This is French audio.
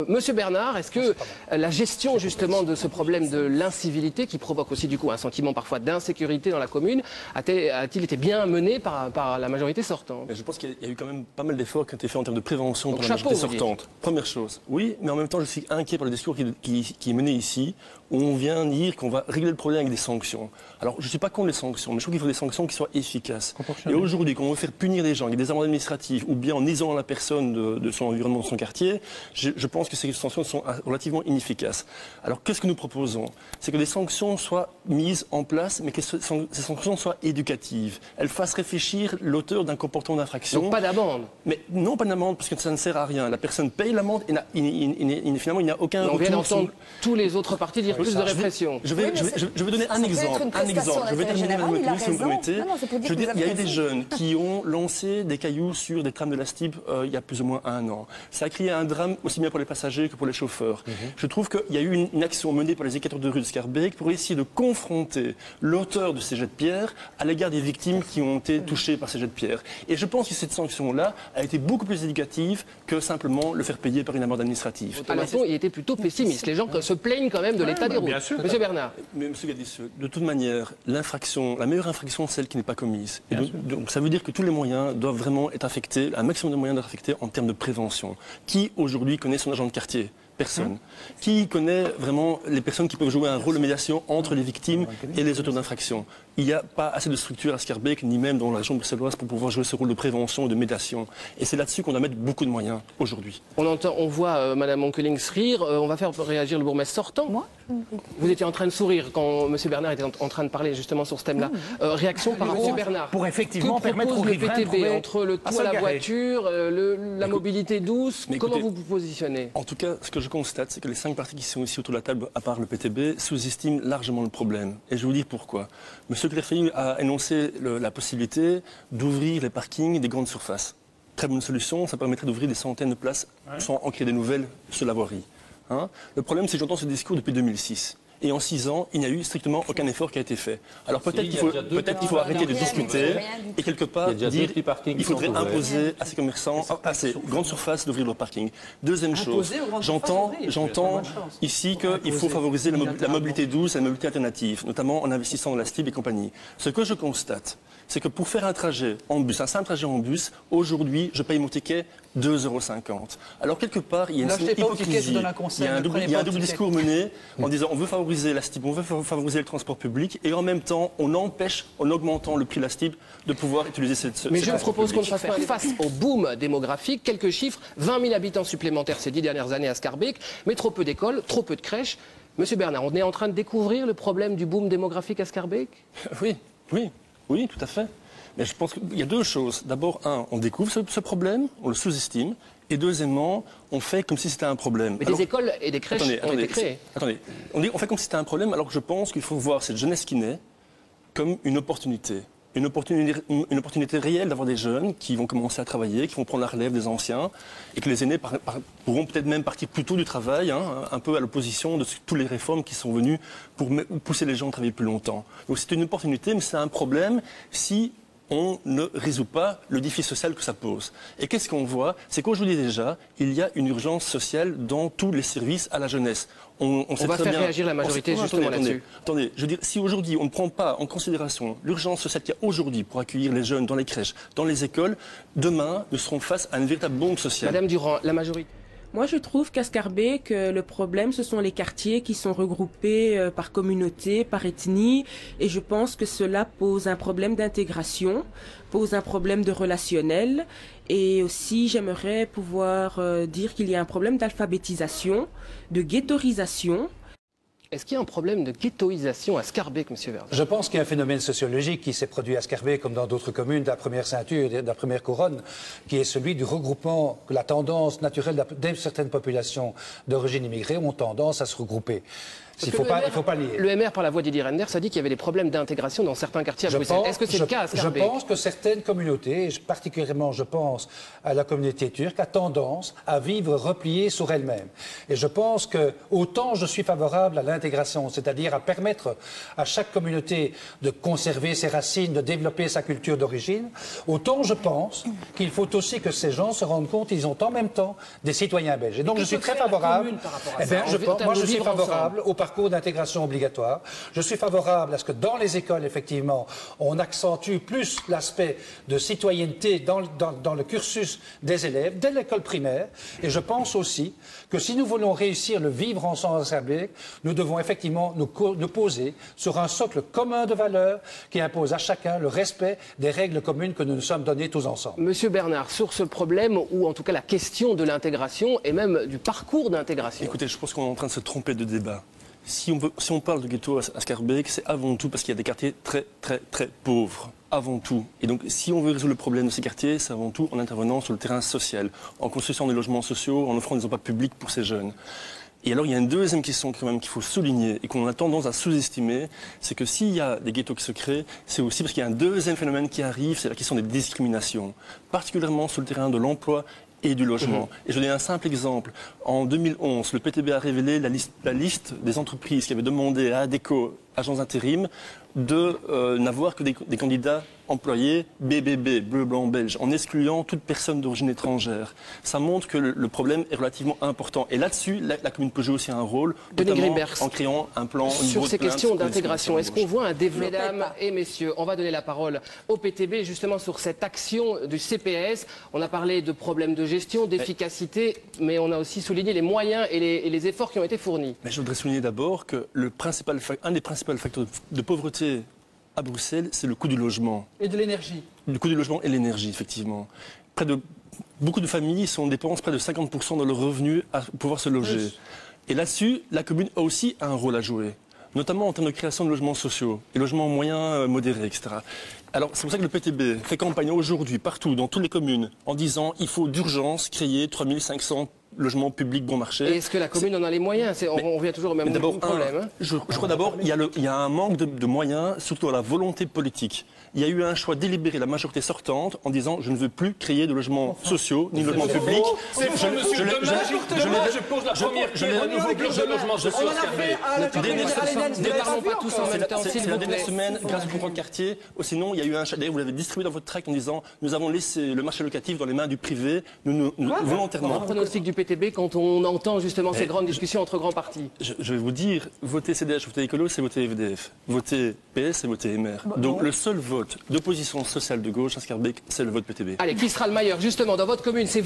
Monsieur Bernard, est-ce que la gestion justement de ce problème de l'incivilité, qui provoque aussi du coup un sentiment parfois d'insécurité dans la commune, a-t-il été bien menée par la majorité sortante? Je pense qu'il y a eu quand même pas mal d'efforts qui ont été faits en termes de prévention pour la majorité sortante. Première chose, oui, mais en même temps je suis inquiet par le discours qui est mené ici, où on vient dire qu'on va régler le problème avec des sanctions. Alors je ne suis pas contre les sanctions, mais je trouve qu'il faut des sanctions qui soient efficaces. Et aujourd'hui, quand on veut faire punir des gens avec des amendes administratives, ou bien en isolant la personne de son environnement, de son quartier, je pense que ces sanctions sont relativement inefficaces. Alors qu'est-ce que nous proposons? C'est que des sanctions soient mises en place, mais que ces sanctions soient éducatives. Elles fassent réfléchir l'auteur d'un comportement d'infraction. Donc pas d'amende? Mais non, pas d'amende, parce que ça ne sert à rien. La personne paye l'amende et finalement il n'y a aucun retour. On vient d'entendre tous les autres partis dire plus de répression. Je vais donner un exemple. Je vais terminer, Madame Leclerc, si vous me permettez. Je veux dire, il y a eu des jeunes qui ont lancé des cailloux sur des trams de la STIB il y a plus ou moins 1 an. Ça a créé un drame aussi bien pour les passagers que pour les chauffeurs. Je trouve qu'il y a eu une action menée par les éducateurs de rue de Schaerbeek pour essayer de confronter l'auteur de ces jets de pierre à l'égard des victimes qui ont été touchées par ces jets de pierre. Et je pense que cette sanction-là a été beaucoup plus éducative que simplement le faire payer par une amende administrative. À l'instant, il était plutôt pessimiste. Les gens se plaignent quand même de l'état des routes. Monsieur Bernard. Mais Monsieur Gadisseux, de toute manière, l'infraction, la meilleure infraction, c'est celle qui n'est pas commise. Et donc ça veut dire que tous les moyens doivent vraiment être affectés, un maximum de moyens doivent être affectés en termes de prévention. Qui aujourd'hui connaît son agent de quartier? Personne. Qui connaît vraiment les personnes qui peuvent jouer un rôle de médiation entre les victimes et les auteurs d'infraction? Il n'y a pas assez de structures à Schaerbeek, ni même dans la région bruxelloise, pour pouvoir jouer ce rôle de prévention et de médiation. Et c'est là-dessus qu'on doit mettre beaucoup de moyens aujourd'hui. On voit Madame Onkelings rire. On va faire réagir le bourgmestre sortant. Moi, vous étiez en train de sourire quand Monsieur Bernard était en train de parler justement sur ce thème-là. Réaction par rapport à Bernard. Pour effectivement permettre aux le PTB entre le toit à la voiture, la mobilité douce. Comment vous vous positionnez? En tout cas, ce que je constate, c'est que les 5 partis qui sont ici autour de la table, à part le PTB, sous-estiment largement le problème. Et je vais vous dire pourquoi. Monsieur Clerfayou a énoncé la possibilité d'ouvrir les parkings des grandes surfaces. Très bonne solution, ça permettrait d'ouvrir des centaines de places sans en créer des nouvelles sur la voirie. Le problème, c'est que j'entends ce discours depuis 2006. Et en 6 ans, il n'y a eu strictement aucun effort qui a été fait. Alors peut-être qu'il faut arrêter de discuter et quelque part dire qu'il faudrait imposer à ces commerçants, à ces grandes surfaces d'ouvrir leur parking. Deuxième chose, j'entends ici qu'il faut favoriser la mobilité douce et la mobilité alternative, notamment en investissant dans la STIB et compagnie. Ce que je constate, c'est que pour faire un trajet en bus, un simple trajet en bus, aujourd'hui, je paye mon ticket 2,50 €. Alors quelque part, il y a une hypocrisie, il y a un double discours mené en disant on veut favoriser la STIB, on veut favoriser le transport public et en même temps, on empêche, en augmentant le prix de la STIB, de pouvoir utiliser cette Mais je vous propose qu'on ne fasse pas face au boom démographique. Quelques chiffres, 20 000 habitants supplémentaires ces 10 dernières années à Schaerbeek, mais trop peu d'écoles, trop peu de crèches. Monsieur Bernard, on est en train de découvrir le problème du boom démographique à Schaerbeek? Oui, tout à fait. Mais je pense qu'il y a 2 choses. D'abord, on découvre ce problème, on le sous-estime. Et deuxièmement, on fait comme si c'était un problème. Mais des écoles et des crèches ont été créées. Attendez, on fait comme si c'était un problème, alors que je pense qu'il faut voir cette jeunesse qui naît comme une opportunité. Une opportunité réelle d'avoir des jeunes qui vont commencer à travailler, qui vont prendre la relève des anciens, et que les aînés pourront peut-être même partir plus tôt du travail, un peu à l'opposition de toutes les réformes qui sont venues pour pousser les gens à travailler plus longtemps. Donc c'est une opportunité, mais c'est un problème si on ne résout pas le défi social que ça pose. Et qu'est-ce qu'on voit? C'est qu'aujourd'hui déjà, il y a une urgence sociale dans tous les services à la jeunesse. On va faire réagir la majorité justement là-dessus. Attendez, je veux dire, si aujourd'hui on ne prend pas en considération l'urgence sociale qu'il y a aujourd'hui pour accueillir les jeunes dans les crèches, dans les écoles, demain nous serons face à une véritable bombe sociale. Madame Durand, la majorité. Moi, je trouve qu'à Schaerbeek, le problème, ce sont les quartiers qui sont regroupés par communauté, par ethnie, et je pense que cela pose un problème d'intégration, pose un problème de relationnel, et aussi, j'aimerais pouvoir dire qu'il y a un problème d'alphabétisation, de ghettoisation. Est-ce qu'il y a un problème de ghettoisation à Schaerbeek, Monsieur Verdun? Je pense qu'il y a un phénomène sociologique qui s'est produit à Schaerbeek comme dans d'autres communes de la première ceinture, de la première couronne, qui est celui du regroupement, que la tendance naturelle de certaines populations d'origine immigrée ont tendance à se regrouper. Il ne faut pas lier. Le MR, par la voix d'Eddie Renders, a dit qu'il y avait des problèmes d'intégration dans certains quartiers à Bruxelles. Est-ce que c'est le cas à Schaerbeek? Je pense que certaines communautés, particulièrement je pense à la communauté turque, a tendance à vivre repliée sur elle-même. Et je pense que autant je suis favorable à l'intégration, c'est-à-dire à permettre à chaque communauté de conserver ses racines, de développer sa culture d'origine, autant je pense qu'il faut aussi que ces gens se rendent compte qu'ils ont en même temps des citoyens belges. Et donc je suis très favorable. Moi je suis favorable au parcours d'intégration obligatoire. Je suis favorable à ce que dans les écoles, effectivement, on accentue plus l'aspect de citoyenneté dans le cursus des élèves, dès l'école primaire. Et je pense aussi que si nous voulons réussir le vivre ensemble à Schaerbeek, nous devons effectivement nous poser sur un socle commun de valeurs qui impose à chacun le respect des règles communes que nous nous sommes données tous ensemble. Monsieur Bernard, sur ce problème, ou en tout cas la question de l'intégration et même du parcours d'intégration. Écoutez, je pense qu'on est en train de se tromper de débat. Si on parle de ghetto à Schaerbeek, c'est avant tout parce qu'il y a des quartiers très, très, très pauvres. Avant tout. Et donc, si on veut résoudre le problème de ces quartiers, c'est avant tout en intervenant sur le terrain social, en construisant des logements sociaux, en offrant des emplois publics pour ces jeunes. Et alors, il y a une deuxième question quand même qu'il faut souligner et qu'on a tendance à sous-estimer, c'est que s'il y a des ghettos qui se créent, c'est aussi parce qu'il y a un deuxième phénomène qui arrive, c'est la question des discriminations, particulièrement sur le terrain de l'emploi et du logement. Et je donne un simple exemple. En 2011, le PTB a révélé la liste des entreprises qui avaient demandé à ADECO, agents intérim, de n'avoir que des candidats employés BBB, bleu, blanc, belge, en excluant toute personne d'origine étrangère. Ça montre que le problème est relativement important. Et là-dessus, la commune peut jouer aussi un rôle, notamment en créant un plan... Sur ces questions d'intégration, est-ce qu'on voit un développement... Mesdames et messieurs, on va donner la parole au PTB, justement sur cette action du CPS. On a parlé de problèmes de gestion, d'efficacité, mais on a aussi souligné les moyens et les efforts qui ont été fournis. Mais je voudrais souligner d'abord que un des principaux facteurs de pauvreté à Bruxelles, c'est le coût du logement. Et de l'énergie. Le coût du logement et l'énergie, effectivement. Beaucoup de familles dépensent près de 50% de leurs revenus à pouvoir se loger. Oui. Et là-dessus, la commune a aussi un rôle à jouer, notamment en termes de création de logements sociaux, et logements moyens modérés, etc. Alors, c'est pour ça que le PTB fait campagne aujourd'hui, partout, dans toutes les communes, en disant qu'il faut d'urgence créer 3500 logements publics bon marché. Et est-ce que la commune en a les moyens? On revient toujours au même problème. Hein. Je crois d'abord qu'il y a un manque de moyens, surtout dans la volonté politique. Il y a eu un choix délibéré de la majorité sortante en disant je ne veux plus créer de logements sociaux ni de logements publics. C'est faux, monsieur. Demain, je pose la première pierre. De logement social. Ne parlons pas tous en même temps, s'il vous plaît. C'est la dernière semaine, grâce au programme de quartier. Sinon, il y a eu un choix. D'ailleurs, vous l'avez distribué dans votre tract en disant nous avons laissé le marché locatif dans les mains du privé, volontairement. Un pronostic du PTB quand on entend justement ces grandes discussions entre grands partis. Je vais vous dire, voter CDH, voter écolo, c'est voter FDF. Voter PS, c'est voter MR. Donc le seul vote d'opposition sociale de gauche à Schaerbeek, c'est le vote PTB. Allez, qui sera le meilleur justement dans votre commune? C'est vous